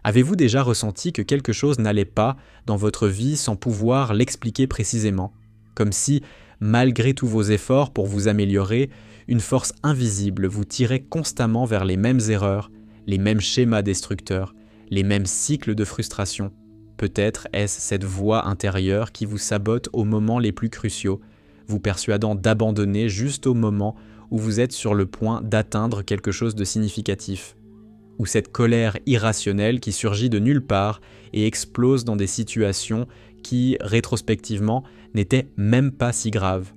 Avez-vous déjà ressenti que quelque chose n'allait pas dans votre vie sans pouvoir l'expliquer précisément? Comme si, malgré tous vos efforts pour vous améliorer, une force invisible vous tirait constamment vers les mêmes erreurs, les mêmes schémas destructeurs, les mêmes cycles de frustration. Peut-être est-ce cette voix intérieure qui vous sabote aux moments les plus cruciaux, vous persuadant d'abandonner juste au moment où vous êtes sur le point d'atteindre quelque chose de significatif. Ou cette colère irrationnelle qui surgit de nulle part et explose dans des situations qui, rétrospectivement, n'étaient même pas si graves.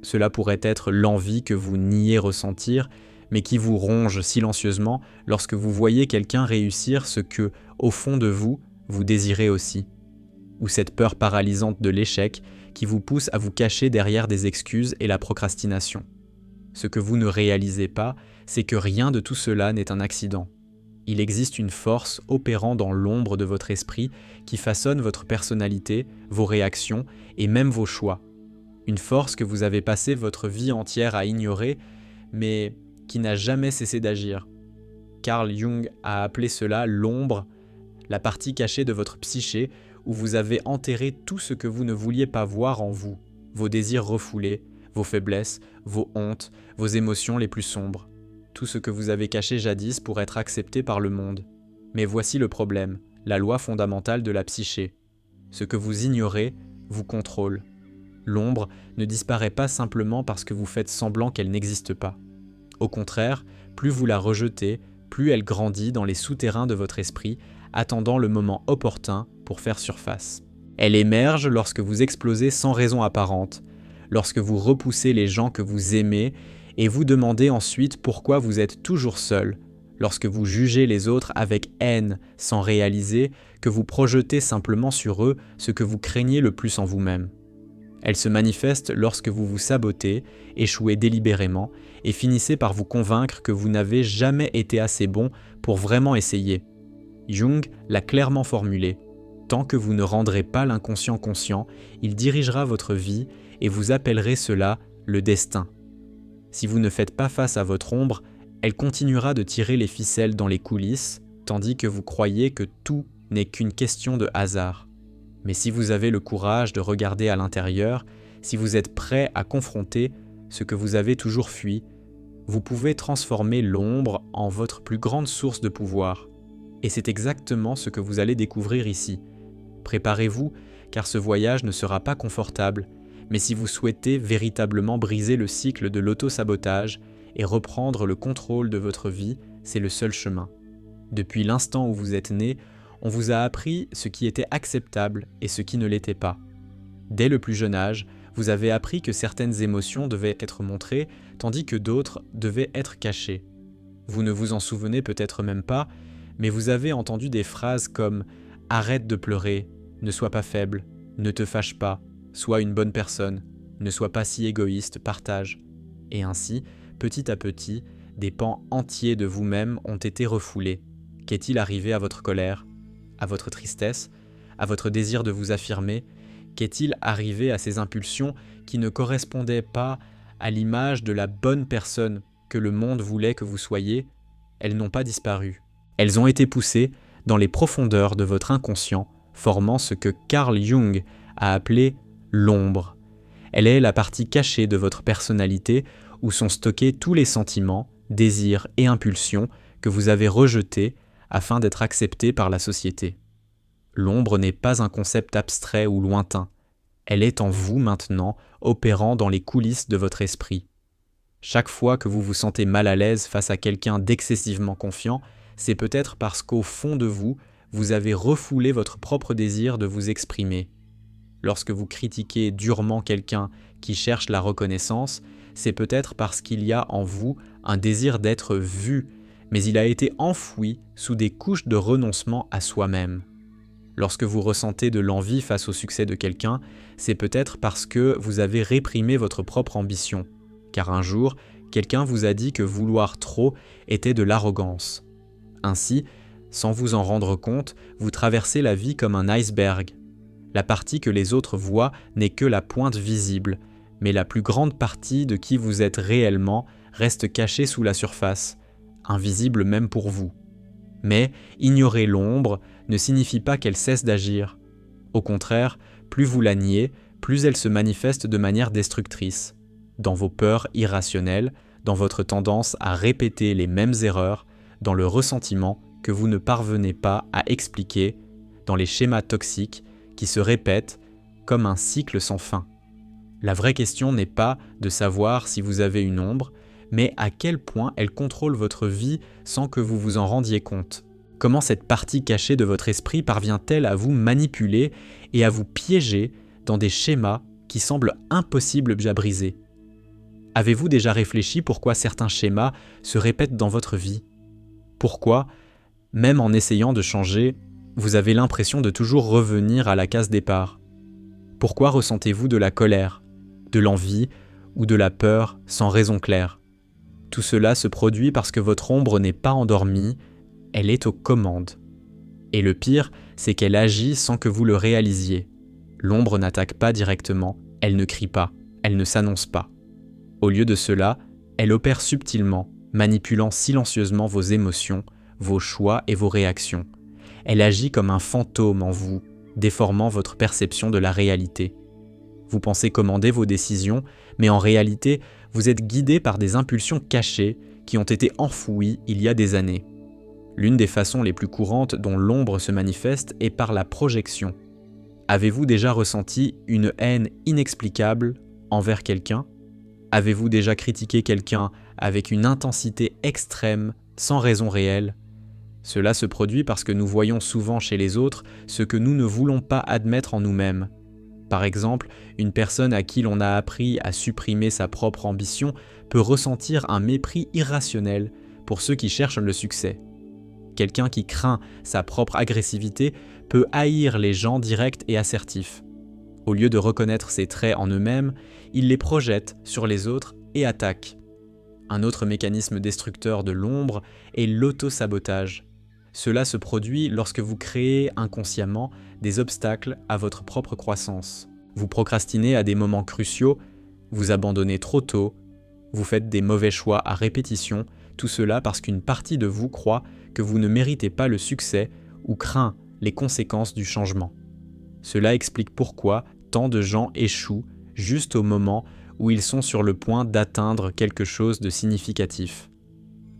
Cela pourrait être l'envie que vous niez ressentir, mais qui vous ronge silencieusement lorsque vous voyez quelqu'un réussir ce que, au fond de vous, vous désirez aussi. Ou cette peur paralysante de l'échec qui vous pousse à vous cacher derrière des excuses et la procrastination. Ce que vous ne réalisez pas, c'est que rien de tout cela n'est un accident. Il existe une force opérant dans l'ombre de votre esprit qui façonne votre personnalité, vos réactions et même vos choix. Une force que vous avez passé votre vie entière à ignorer, mais qui n'a jamais cessé d'agir. Carl Jung a appelé cela l'ombre, la partie cachée de votre psyché où vous avez enterré tout ce que vous ne vouliez pas voir en vous, vos désirs refoulés, vos faiblesses, vos hontes, vos émotions les plus sombres. Tout ce que vous avez caché jadis pour être accepté par le monde. Mais voici le problème, la loi fondamentale de la psyché. Ce que vous ignorez vous contrôle. L'ombre ne disparaît pas simplement parce que vous faites semblant qu'elle n'existe pas. Au contraire, plus vous la rejetez, plus elle grandit dans les souterrains de votre esprit, attendant le moment opportun pour faire surface. Elle émerge lorsque vous explosez sans raison apparente, lorsque vous repoussez les gens que vous aimez et vous demandez ensuite pourquoi vous êtes toujours seul, lorsque vous jugez les autres avec haine sans réaliser que vous projetez simplement sur eux ce que vous craignez le plus en vous-même. Elle se manifeste lorsque vous vous sabotez, échouez délibérément et finissez par vous convaincre que vous n'avez jamais été assez bon pour vraiment essayer. Jung l'a clairement formulé. Tant que vous ne rendrez pas l'inconscient conscient, il dirigera votre vie et vous appellerez cela le destin. Si vous ne faites pas face à votre ombre, elle continuera de tirer les ficelles dans les coulisses, tandis que vous croyez que tout n'est qu'une question de hasard. Mais si vous avez le courage de regarder à l'intérieur, si vous êtes prêt à confronter ce que vous avez toujours fui, vous pouvez transformer l'ombre en votre plus grande source de pouvoir. Et c'est exactement ce que vous allez découvrir ici. Préparez-vous, car ce voyage ne sera pas confortable, mais si vous souhaitez véritablement briser le cycle de l'auto-sabotage et reprendre le contrôle de votre vie, c'est le seul chemin. Depuis l'instant où vous êtes né, on vous a appris ce qui était acceptable et ce qui ne l'était pas. Dès le plus jeune âge, vous avez appris que certaines émotions devaient être montrées, tandis que d'autres devaient être cachées. Vous ne vous en souvenez peut-être même pas, mais vous avez entendu des phrases comme « Arrête de pleurer, ne sois pas faible, ne te fâche pas, sois une bonne personne, ne sois pas si égoïste, partage. » Et ainsi, petit à petit, des pans entiers de vous-même ont été refoulés. Qu'est-il arrivé à votre colère, à votre tristesse, à votre désir de vous affirmer? Qu'est-il arrivé à ces impulsions qui ne correspondaient pas à l'image de la bonne personne que le monde voulait que vous soyez? Elles n'ont pas disparu. Elles ont été poussées dans les profondeurs de votre inconscient, formant ce que Carl Jung a appelé l'ombre. Elle est la partie cachée de votre personnalité où sont stockés tous les sentiments, désirs et impulsions que vous avez rejetés afin d'être acceptés par la société. L'ombre n'est pas un concept abstrait ou lointain. Elle est en vous maintenant, opérant dans les coulisses de votre esprit. Chaque fois que vous vous sentez mal à l'aise face à quelqu'un d'excessivement confiant, c'est peut-être parce qu'au fond de vous, vous avez refoulé votre propre désir de vous exprimer. Lorsque vous critiquez durement quelqu'un qui cherche la reconnaissance, c'est peut-être parce qu'il y a en vous un désir d'être vu, mais il a été enfoui sous des couches de renoncement à soi-même. Lorsque vous ressentez de l'envie face au succès de quelqu'un, c'est peut-être parce que vous avez réprimé votre propre ambition, car un jour, quelqu'un vous a dit que vouloir trop était de l'arrogance. Ainsi, sans vous en rendre compte, vous traversez la vie comme un iceberg. La partie que les autres voient n'est que la pointe visible, mais la plus grande partie de qui vous êtes réellement reste cachée sous la surface, invisible même pour vous. Mais ignorer l'ombre ne signifie pas qu'elle cesse d'agir. Au contraire, plus vous la niez, plus elle se manifeste de manière destructrice, dans vos peurs irrationnelles, dans votre tendance à répéter les mêmes erreurs, dans le ressentiment que vous ne parvenez pas à expliquer, dans les schémas toxiques qui se répètent comme un cycle sans fin. La vraie question n'est pas de savoir si vous avez une ombre, mais à quel point elle contrôle votre vie sans que vous vous en rendiez compte. Comment cette partie cachée de votre esprit parvient-elle à vous manipuler et à vous piéger dans des schémas qui semblent impossibles à briser? Avez-vous déjà réfléchi pourquoi certains schémas se répètent dans votre vie? Pourquoi, même en essayant de changer, vous avez l'impression de toujours revenir à la case départ? Pourquoi ressentez-vous de la colère, de l'envie ou de la peur sans raison claire? Tout cela se produit parce que votre ombre n'est pas endormie, elle est aux commandes. Et le pire, c'est qu'elle agit sans que vous le réalisiez. L'ombre n'attaque pas directement, elle ne crie pas, elle ne s'annonce pas. Au lieu de cela, elle opère subtilement, manipulant silencieusement vos émotions, vos choix et vos réactions. Elle agit comme un fantôme en vous, déformant votre perception de la réalité. Vous pensez commander vos décisions, mais en réalité, vous êtes guidé par des impulsions cachées qui ont été enfouies il y a des années. L'une des façons les plus courantes dont l'ombre se manifeste est par la projection. Avez-vous déjà ressenti une haine inexplicable envers quelqu'un? Avez-vous déjà critiqué quelqu'un avec une intensité extrême, sans raison réelle? Cela se produit parce que nous voyons souvent chez les autres ce que nous ne voulons pas admettre en nous-mêmes. Par exemple, une personne à qui l'on a appris à supprimer sa propre ambition peut ressentir un mépris irrationnel pour ceux qui cherchent le succès. Quelqu'un qui craint sa propre agressivité peut haïr les gens directs et assertifs. Au lieu de reconnaître ces traits en eux-mêmes, il les projette sur les autres et attaque. Un autre mécanisme destructeur de l'ombre est l'auto-sabotage. Cela se produit lorsque vous créez inconsciemment des obstacles à votre propre croissance. Vous procrastinez à des moments cruciaux, vous abandonnez trop tôt, vous faites des mauvais choix à répétition, tout cela parce qu'une partie de vous croit que vous ne méritez pas le succès ou craint les conséquences du changement. Cela explique pourquoi tant de gens échouent juste au moment où ils sont sur le point d'atteindre quelque chose de significatif.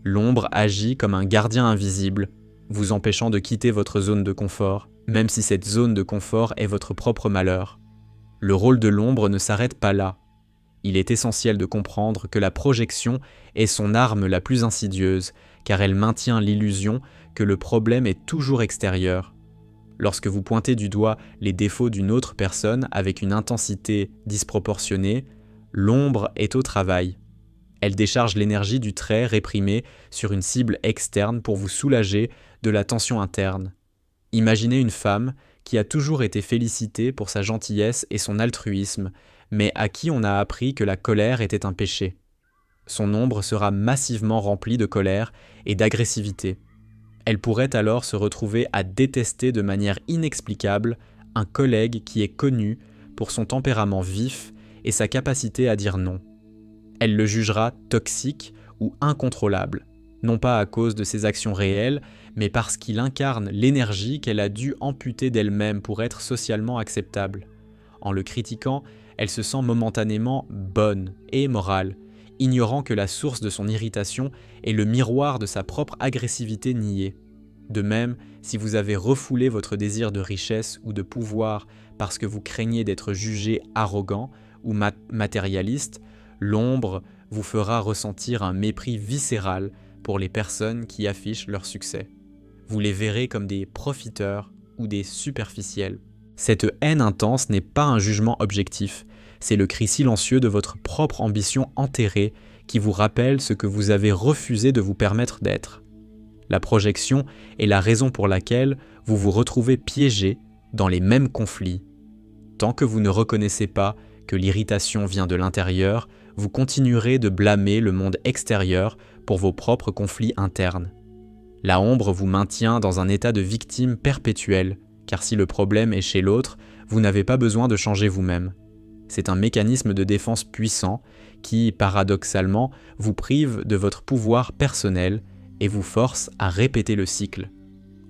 L'ombre agit comme un gardien invisible, vous empêchant de quitter votre zone de confort, même si cette zone de confort est votre propre malheur. Le rôle de l'ombre ne s'arrête pas là. Il est essentiel de comprendre que la projection est son arme la plus insidieuse, car elle maintient l'illusion que le problème est toujours extérieur. Lorsque vous pointez du doigt les défauts d'une autre personne avec une intensité disproportionnée, l'ombre est au travail. Elle décharge l'énergie du trait réprimé sur une cible externe pour vous soulager de la tension interne. Imaginez une femme qui a toujours été félicitée pour sa gentillesse et son altruisme, mais à qui on a appris que la colère était un péché. Son ombre sera massivement remplie de colère et d'agressivité. Elle pourrait alors se retrouver à détester de manière inexplicable un collègue qui est connu pour son tempérament vif et sa capacité à dire non. Elle le jugera toxique ou incontrôlable, non pas à cause de ses actions réelles, mais parce qu'il incarne l'énergie qu'elle a dû amputer d'elle-même pour être socialement acceptable. En le critiquant, elle se sent momentanément bonne et morale, ignorant que la source de son irritation est le miroir de sa propre agressivité niée. De même, si vous avez refoulé votre désir de richesse ou de pouvoir parce que vous craignez d'être jugé arrogant ou matérialiste, l'ombre vous fera ressentir un mépris viscéral pour les personnes qui affichent leur succès. Vous les verrez comme des profiteurs ou des superficiels. Cette haine intense n'est pas un jugement objectif, c'est le cri silencieux de votre propre ambition enterrée qui vous rappelle ce que vous avez refusé de vous permettre d'être. La projection est la raison pour laquelle vous vous retrouvez piégé dans les mêmes conflits. Tant que vous ne reconnaissez pas que l'irritation vient de l'intérieur, vous continuerez de blâmer le monde extérieur pour vos propres conflits internes. La ombre vous maintient dans un état de victime perpétuelle, car si le problème est chez l'autre, vous n'avez pas besoin de changer vous-même. C'est un mécanisme de défense puissant qui, paradoxalement, vous prive de votre pouvoir personnel et vous force à répéter le cycle.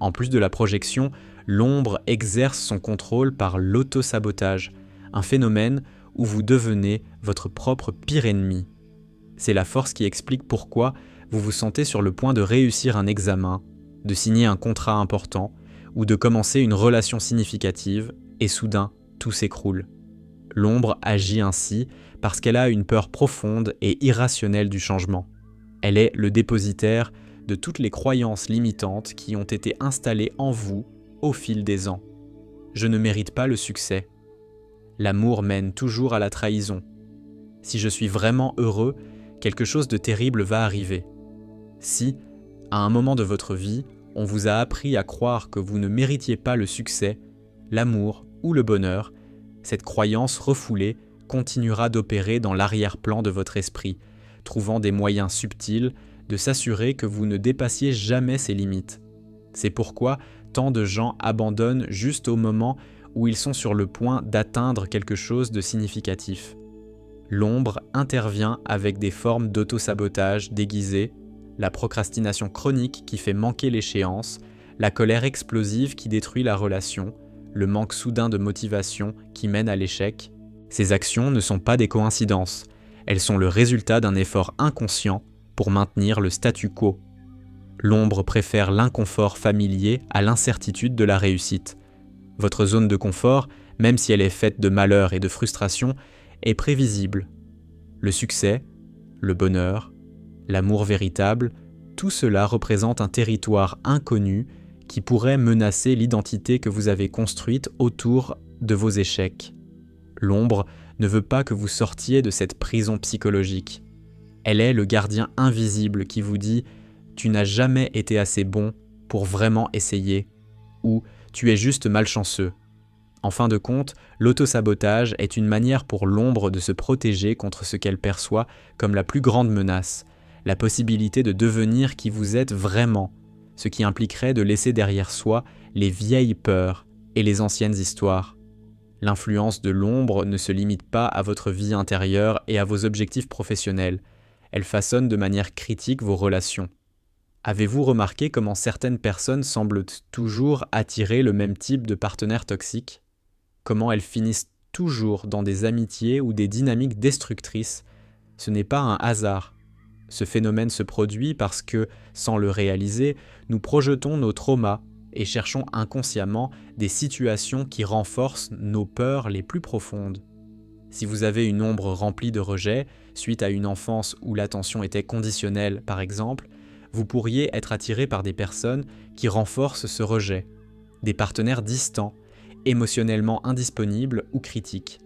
En plus de la projection, l'ombre exerce son contrôle par l'autosabotage, un phénomène où vous devenez votre propre pire ennemi. C'est la force qui explique pourquoi vous vous sentez sur le point de réussir un examen, de signer un contrat important ou de commencer une relation significative et soudain tout s'écroule. L'ombre agit ainsi parce qu'elle a une peur profonde et irrationnelle du changement. Elle est le dépositaire de toutes les croyances limitantes qui ont été installées en vous au fil des ans. Je ne mérite pas le succès. L'amour mène toujours à la trahison. Si je suis vraiment heureux, quelque chose de terrible va arriver. Si, à un moment de votre vie, on vous a appris à croire que vous ne méritiez pas le succès, l'amour ou le bonheur, cette croyance refoulée continuera d'opérer dans l'arrière-plan de votre esprit, trouvant des moyens subtils de s'assurer que vous ne dépassiez jamais ces limites. C'est pourquoi tant de gens abandonnent juste au moment où ils sont sur le point d'atteindre quelque chose de significatif. L'ombre intervient avec des formes d'auto-sabotage déguisées, la procrastination chronique qui fait manquer l'échéance, la colère explosive qui détruit la relation, le manque soudain de motivation qui mène à l'échec. Ces actions ne sont pas des coïncidences, elles sont le résultat d'un effort inconscient pour maintenir le statu quo. L'ombre préfère l'inconfort familier à l'incertitude de la réussite. Votre zone de confort, même si elle est faite de malheur et de frustration, est prévisible. Le succès, le bonheur, l'amour véritable, tout cela représente un territoire inconnu qui pourrait menacer l'identité que vous avez construite autour de vos échecs. L'ombre ne veut pas que vous sortiez de cette prison psychologique. Elle est le gardien invisible qui vous dit « tu n'as jamais été assez bon pour vraiment essayer » ou « tu es juste malchanceux ». En fin de compte, l'autosabotage est une manière pour l'ombre de se protéger contre ce qu'elle perçoit comme la plus grande menace, la possibilité de devenir qui vous êtes vraiment, ce qui impliquerait de laisser derrière soi les vieilles peurs et les anciennes histoires. L'influence de l'ombre ne se limite pas à votre vie intérieure et à vos objectifs professionnels, elle façonne de manière critique vos relations. Avez-vous remarqué comment certaines personnes semblent toujours attirer le même type de partenaire toxique ? Comment elles finissent toujours dans des amitiés ou des dynamiques destructrices ? Ce n'est pas un hasard. Ce phénomène se produit parce que, sans le réaliser, nous projetons nos traumas et cherchons inconsciemment des situations qui renforcent nos peurs les plus profondes. Si vous avez une ombre remplie de rejet, suite à une enfance où l'attention était conditionnelle par exemple, vous pourriez être attiré par des personnes qui renforcent ce rejet, des partenaires distants, émotionnellement indisponibles ou critiques.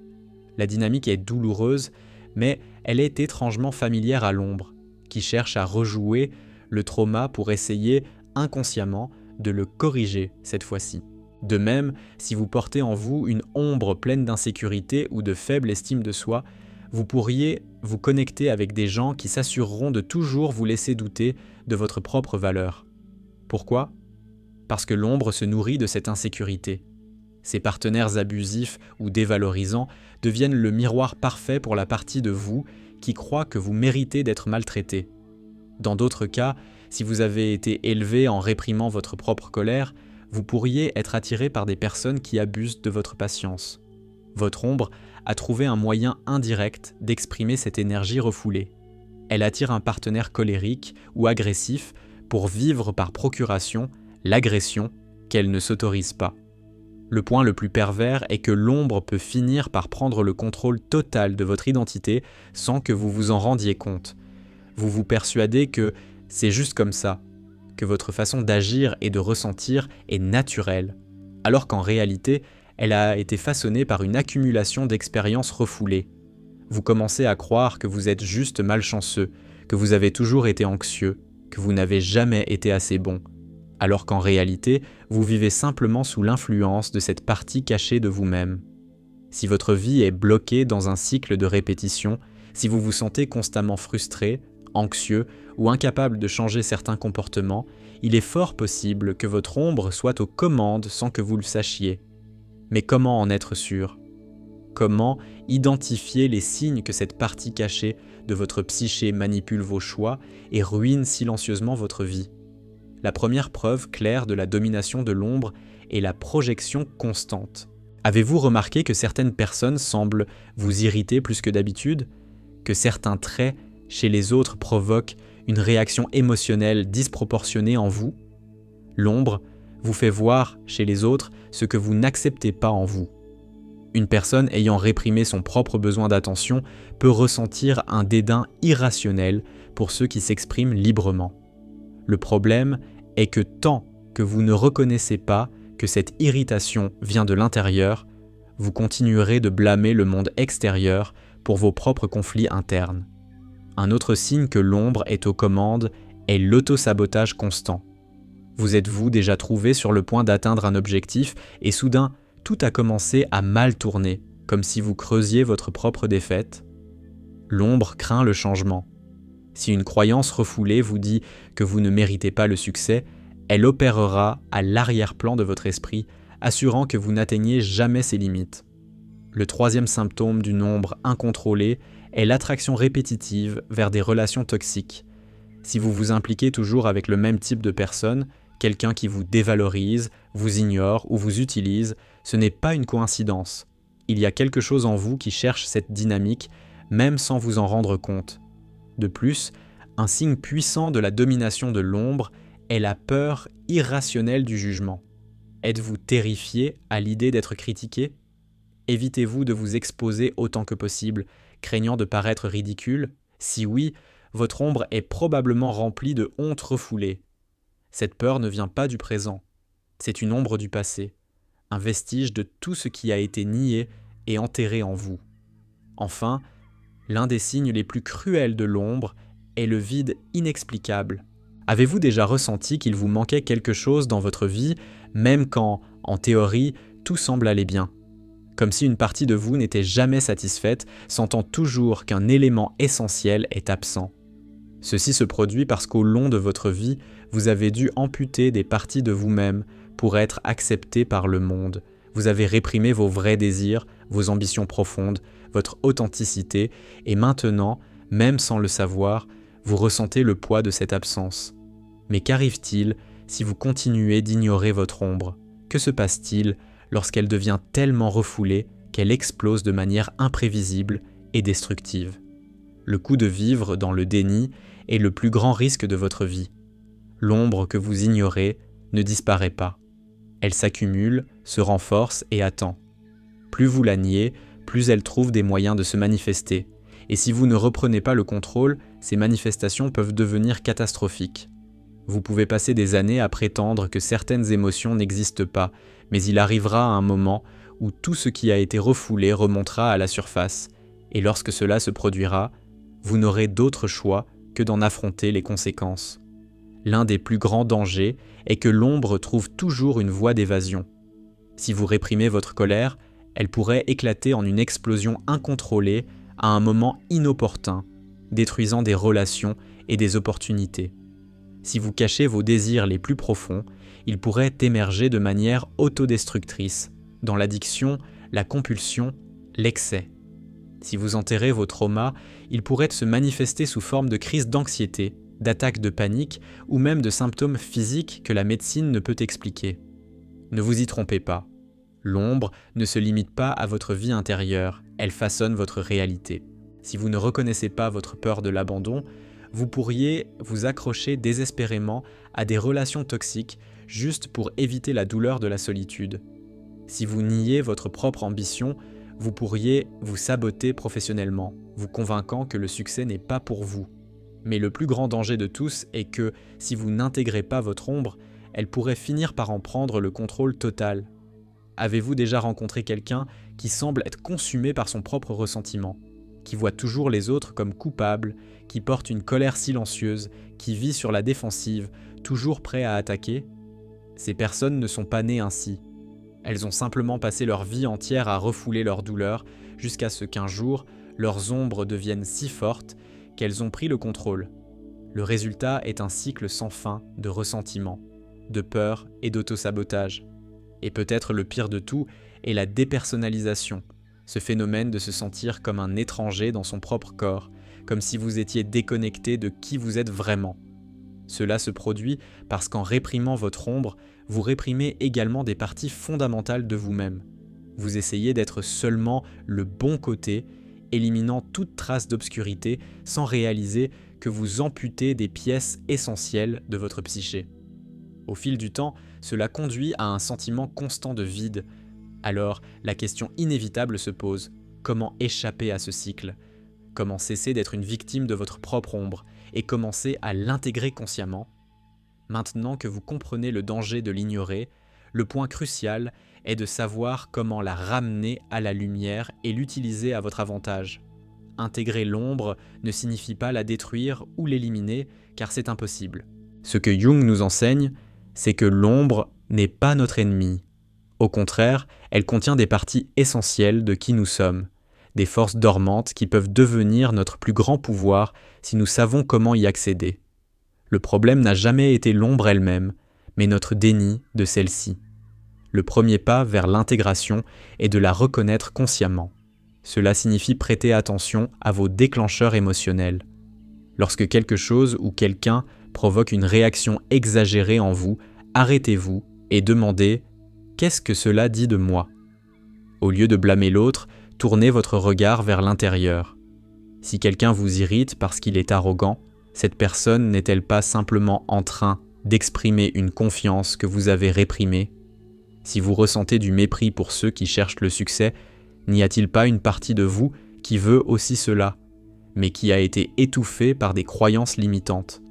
La dynamique est douloureuse, mais elle est étrangement familière à l'ombre, qui cherche à rejouer le trauma pour essayer inconsciemment de le corriger cette fois-ci. De même, si vous portez en vous une ombre pleine d'insécurité ou de faible estime de soi, vous pourriez vous connecter avec des gens qui s'assureront de toujours vous laisser douter de votre propre valeur. Pourquoi ? Parce que l'ombre se nourrit de cette insécurité. Ces partenaires abusifs ou dévalorisants deviennent le miroir parfait pour la partie de vous qui croit que vous méritez d'être maltraité. Dans d'autres cas, si vous avez été élevé en réprimant votre propre colère, vous pourriez être attiré par des personnes qui abusent de votre patience. Votre ombre a trouvé un moyen indirect d'exprimer cette énergie refoulée. Elle attire un partenaire colérique ou agressif pour vivre par procuration l'agression qu'elle ne s'autorise pas. Le point le plus pervers est que l'ombre peut finir par prendre le contrôle total de votre identité sans que vous vous en rendiez compte. Vous vous persuadez que c'est juste comme ça, que votre façon d'agir et de ressentir est naturelle, alors qu'en réalité, elle a été façonnée par une accumulation d'expériences refoulées. Vous commencez à croire que vous êtes juste malchanceux, que vous avez toujours été anxieux, que vous n'avez jamais été assez bon, alors qu'en réalité, vous vivez simplement sous l'influence de cette partie cachée de vous-même. Si votre vie est bloquée dans un cycle de répétition, si vous vous sentez constamment frustré, anxieux ou incapable de changer certains comportements, il est fort possible que votre ombre soit aux commandes sans que vous le sachiez. Mais comment en être sûr ? Comment identifier les signes que cette partie cachée de votre psyché manipule vos choix et ruine silencieusement votre vie ? La première preuve claire de la domination de l'ombre est la projection constante. Avez-vous remarqué que certaines personnes semblent vous irriter plus que d'habitude? Que certains traits chez les autres provoquent une réaction émotionnelle disproportionnée en vous? L'ombre vous fait voir chez les autres ce que vous n'acceptez pas en vous. Une personne ayant réprimé son propre besoin d'attention peut ressentir un dédain irrationnel pour ceux qui s'expriment librement. Le problème est que tant que vous ne reconnaissez pas que cette irritation vient de l'intérieur, vous continuerez de blâmer le monde extérieur pour vos propres conflits internes. Un autre signe que l'ombre est aux commandes est l'autosabotage constant. Vous êtes-vous déjà trouvé sur le point d'atteindre un objectif et soudain, tout a commencé à mal tourner, comme si vous creusiez votre propre défaite? L'ombre craint le changement. Si une croyance refoulée vous dit que vous ne méritez pas le succès, elle opérera à l'arrière-plan de votre esprit, assurant que vous n'atteignez jamais ses limites. Le troisième symptôme d'une ombre incontrôlée est l'attraction répétitive vers des relations toxiques. Si vous vous impliquez toujours avec le même type de personne, quelqu'un qui vous dévalorise, vous ignore ou vous utilise, ce n'est pas une coïncidence. Il y a quelque chose en vous qui cherche cette dynamique, même sans vous en rendre compte. De plus, un signe puissant de la domination de l'ombre est la peur irrationnelle du jugement. Êtes-vous terrifié à l'idée d'être critiqué? Évitez-vous de vous exposer autant que possible, craignant de paraître ridicule? Si oui, votre ombre est probablement remplie de honte refoulée. Cette peur ne vient pas du présent, c'est une ombre du passé, un vestige de tout ce qui a été nié et enterré en vous. Enfin, l'un des signes les plus cruels de l'ombre est le vide inexplicable. Avez-vous déjà ressenti qu'il vous manquait quelque chose dans votre vie, même quand, en théorie, tout semble aller bien? Comme si une partie de vous n'était jamais satisfaite, sentant toujours qu'un élément essentiel est absent. Ceci se produit parce qu'au long de votre vie, vous avez dû amputer des parties de vous-même pour être accepté par le monde. Vous avez réprimé vos vrais désirs, vos ambitions profondes, votre authenticité, et maintenant, même sans le savoir, vous ressentez le poids de cette absence. Mais qu'arrive-t-il si vous continuez d'ignorer votre ombre? Que se passe-t-il lorsqu'elle devient tellement refoulée qu'elle explose de manière imprévisible et destructive? Le coût de vivre dans le déni est le plus grand risque de votre vie. L'ombre que vous ignorez ne disparaît pas. Elle s'accumule, se renforce et attend. Plus vous la niez, plus elle trouve des moyens de se manifester. Et si vous ne reprenez pas le contrôle, ces manifestations peuvent devenir catastrophiques. Vous pouvez passer des années à prétendre que certaines émotions n'existent pas, mais il arrivera un moment où tout ce qui a été refoulé remontera à la surface, et lorsque cela se produira, vous n'aurez d'autre choix que d'en affronter les conséquences. L'un des plus grands dangers est que l'ombre trouve toujours une voie d'évasion. Si vous réprimez votre colère, elle pourrait éclater en une explosion incontrôlée à un moment inopportun, détruisant des relations et des opportunités. Si vous cachez vos désirs les plus profonds, ils pourraient émerger de manière autodestructrice, dans l'addiction, la compulsion, l'excès. Si vous enterrez vos traumas, ils pourraient se manifester sous forme de crises d'anxiété, d'attaques de panique ou même de symptômes physiques que la médecine ne peut expliquer. Ne vous y trompez pas. L'ombre ne se limite pas à votre vie intérieure, elle façonne votre réalité. Si vous ne reconnaissez pas votre peur de l'abandon, vous pourriez vous accrocher désespérément à des relations toxiques juste pour éviter la douleur de la solitude. Si vous niez votre propre ambition, vous pourriez vous saboter professionnellement, vous convainquant que le succès n'est pas pour vous. Mais le plus grand danger de tous est que, si vous n'intégrez pas votre ombre, elle pourrait finir par en prendre le contrôle total. Avez-vous déjà rencontré quelqu'un qui semble être consumé par son propre ressentiment, qui voit toujours les autres comme coupables, qui porte une colère silencieuse, qui vit sur la défensive, toujours prêt à attaquer? Ces personnes ne sont pas nées ainsi. Elles ont simplement passé leur vie entière à refouler leur douleur jusqu'à ce qu'un jour, leurs ombres deviennent si fortes qu'elles ont pris le contrôle. Le résultat est un cycle sans fin de ressentiment, de peur et d'autosabotage. Et peut-être le pire de tout est la dépersonnalisation, ce phénomène de se sentir comme un étranger dans son propre corps, comme si vous étiez déconnecté de qui vous êtes vraiment. Cela se produit parce qu'en réprimant votre ombre, vous réprimez également des parties fondamentales de vous-même. Vous essayez d'être seulement le bon côté, éliminant toute trace d'obscurité sans réaliser que vous amputez des pièces essentielles de votre psyché. Au fil du temps, cela conduit à un sentiment constant de vide. Alors, la question inévitable se pose: comment échapper à ce cycle? Comment cesser d'être une victime de votre propre ombre et commencer à l'intégrer consciemment? Maintenant que vous comprenez le danger de l'ignorer, le point crucial est de savoir comment la ramener à la lumière et l'utiliser à votre avantage. Intégrer l'ombre ne signifie pas la détruire ou l'éliminer, car c'est impossible. Ce que Jung nous enseigne, c'est que l'ombre n'est pas notre ennemi. Au contraire, elle contient des parties essentielles de qui nous sommes, des forces dormantes qui peuvent devenir notre plus grand pouvoir si nous savons comment y accéder. Le problème n'a jamais été l'ombre elle-même, mais notre déni de celle-ci. Le premier pas vers l'intégration est de la reconnaître consciemment. Cela signifie prêter attention à vos déclencheurs émotionnels. Lorsque quelque chose ou quelqu'un provoque une réaction exagérée en vous, arrêtez-vous et demandez « Qu'est-ce que cela dit de moi ?» Au lieu de blâmer l'autre, tournez votre regard vers l'intérieur. Si quelqu'un vous irrite parce qu'il est arrogant, cette personne n'est-elle pas simplement en train d'exprimer une confiance que vous avez réprimée? Si vous ressentez du mépris pour ceux qui cherchent le succès, n'y a-t-il pas une partie de vous qui veut aussi cela, mais qui a été étouffée par des croyances limitantes?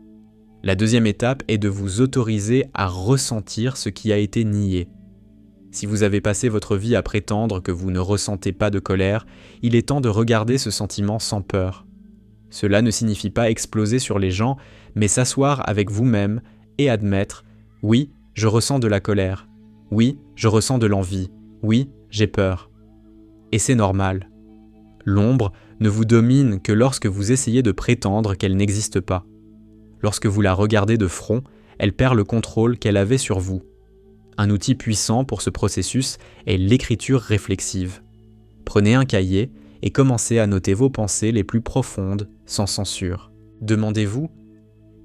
La deuxième étape est de vous autoriser à ressentir ce qui a été nié. Si vous avez passé votre vie à prétendre que vous ne ressentez pas de colère, il est temps de regarder ce sentiment sans peur. Cela ne signifie pas exploser sur les gens, mais s'asseoir avec vous-même et admettre « Oui, je ressens de la colère. Oui, je ressens de l'envie. Oui, j'ai peur. » Et c'est normal. L'ombre ne vous domine que lorsque vous essayez de prétendre qu'elle n'existe pas. Lorsque vous la regardez de front, elle perd le contrôle qu'elle avait sur vous. Un outil puissant pour ce processus est l'écriture réflexive. Prenez un cahier et commencez à noter vos pensées les plus profondes, sans censure. Demandez-vous,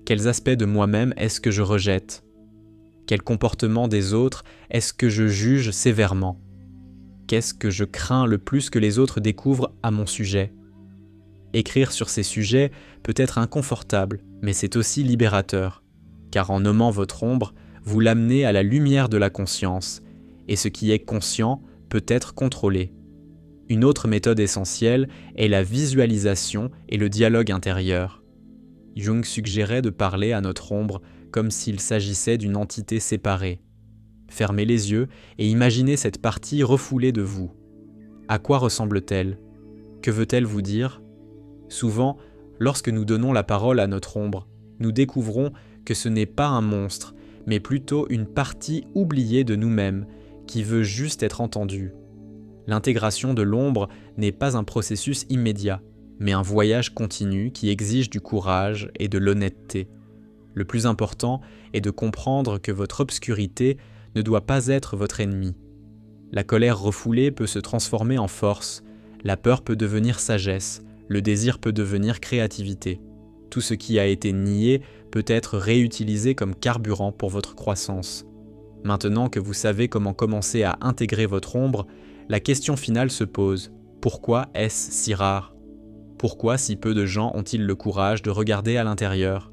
quels aspects de moi-même est-ce que je rejette? Quel comportement des autres est-ce que je juge sévèrement? Qu'est-ce que je crains le plus que les autres découvrent à mon sujet? Écrire sur ces sujets peut être inconfortable, mais c'est aussi libérateur, car en nommant votre ombre, vous l'amenez à la lumière de la conscience, et ce qui est conscient peut être contrôlé. Une autre méthode essentielle est la visualisation et le dialogue intérieur. Jung suggérait de parler à notre ombre comme s'il s'agissait d'une entité séparée. Fermez les yeux et imaginez cette partie refoulée de vous. À quoi ressemble-t-elle? Que veut-elle vous dire? Souvent, lorsque nous donnons la parole à notre ombre, nous découvrons que ce n'est pas un monstre, mais plutôt une partie oubliée de nous-mêmes qui veut juste être entendue. L'intégration de l'ombre n'est pas un processus immédiat, mais un voyage continu qui exige du courage et de l'honnêteté. Le plus important est de comprendre que votre obscurité ne doit pas être votre ennemi. La colère refoulée peut se transformer en force, la peur peut devenir sagesse, le désir peut devenir créativité. Tout ce qui a été nié peut être réutilisé comme carburant pour votre croissance. Maintenant que vous savez comment commencer à intégrer votre ombre, la question finale se pose: pourquoi est-ce si rare? Pourquoi si peu de gens ont-ils le courage de regarder à l'intérieur?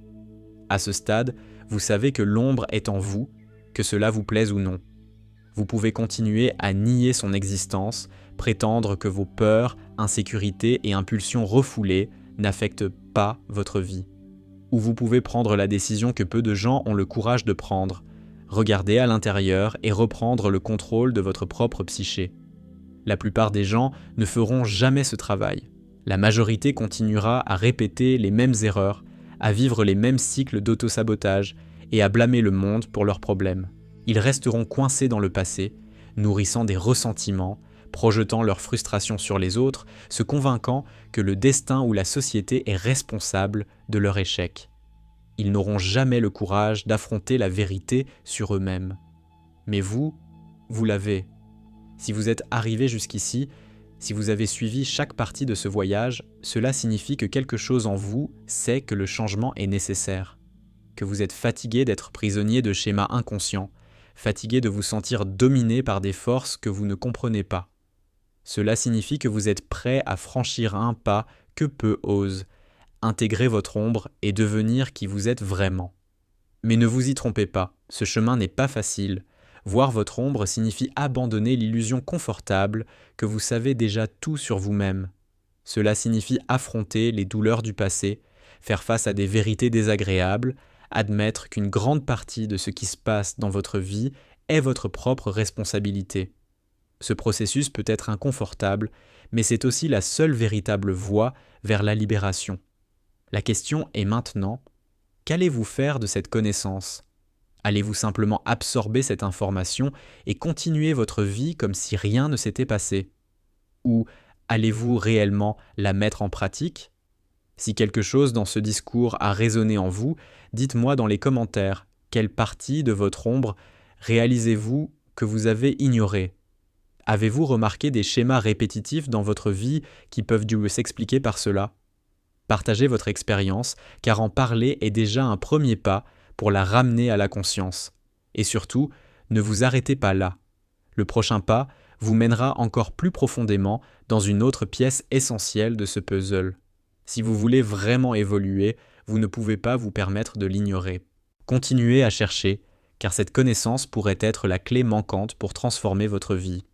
À ce stade, vous savez que l'ombre est en vous, que cela vous plaise ou non. Vous pouvez continuer à nier son existence, prétendre que vos peurs, insécurités et impulsions refoulées n'affectent pas votre vie. Ou vous pouvez prendre la décision que peu de gens ont le courage de prendre, regarder à l'intérieur et reprendre le contrôle de votre propre psyché. La plupart des gens ne feront jamais ce travail. La majorité continuera à répéter les mêmes erreurs, à vivre les mêmes cycles d'autosabotage et à blâmer le monde pour leurs problèmes. Ils resteront coincés dans le passé, nourrissant des ressentiments, projetant leur frustration sur les autres, se convainquant que le destin ou la société est responsable de leur échec. Ils n'auront jamais le courage d'affronter la vérité sur eux-mêmes. Mais vous l'avez. Si vous êtes arrivé jusqu'ici, si vous avez suivi chaque partie de ce voyage, cela signifie que quelque chose en vous sait que le changement est nécessaire. que vous êtes fatigué d'être prisonnier de schémas inconscients, fatigué de vous sentir dominé par des forces que vous ne comprenez pas. Cela signifie que vous êtes prêt à franchir un pas que peu osent, intégrer votre ombre et devenir qui vous êtes vraiment. Mais ne vous y trompez pas, ce chemin n'est pas facile. Voir votre ombre signifie abandonner l'illusion confortable que vous savez déjà tout sur vous-même. Cela signifie affronter les douleurs du passé, faire face à des vérités désagréables, admettre qu'une grande partie de ce qui se passe dans votre vie est votre propre responsabilité. Ce processus peut être inconfortable, mais c'est aussi la seule véritable voie vers la libération. La question est maintenant, qu'allez-vous faire de cette connaissance ? Allez-vous simplement absorber cette information et continuer votre vie comme si rien ne s'était passé ? Ou allez-vous réellement la mettre en pratique ? Si quelque chose dans ce discours a résonné en vous, dites-moi dans les commentaires quelle partie de votre ombre réalisez-vous que vous avez ignorée ? Avez-vous remarqué des schémas répétitifs dans votre vie qui peuvent dû s'expliquer par cela ? Partagez votre expérience, car en parler est déjà un premier pas pour la ramener à la conscience. Et surtout, ne vous arrêtez pas là. Le prochain pas vous mènera encore plus profondément dans une autre pièce essentielle de ce puzzle. Si vous voulez vraiment évoluer, vous ne pouvez pas vous permettre de l'ignorer. Continuez à chercher, car cette connaissance pourrait être la clé manquante pour transformer votre vie.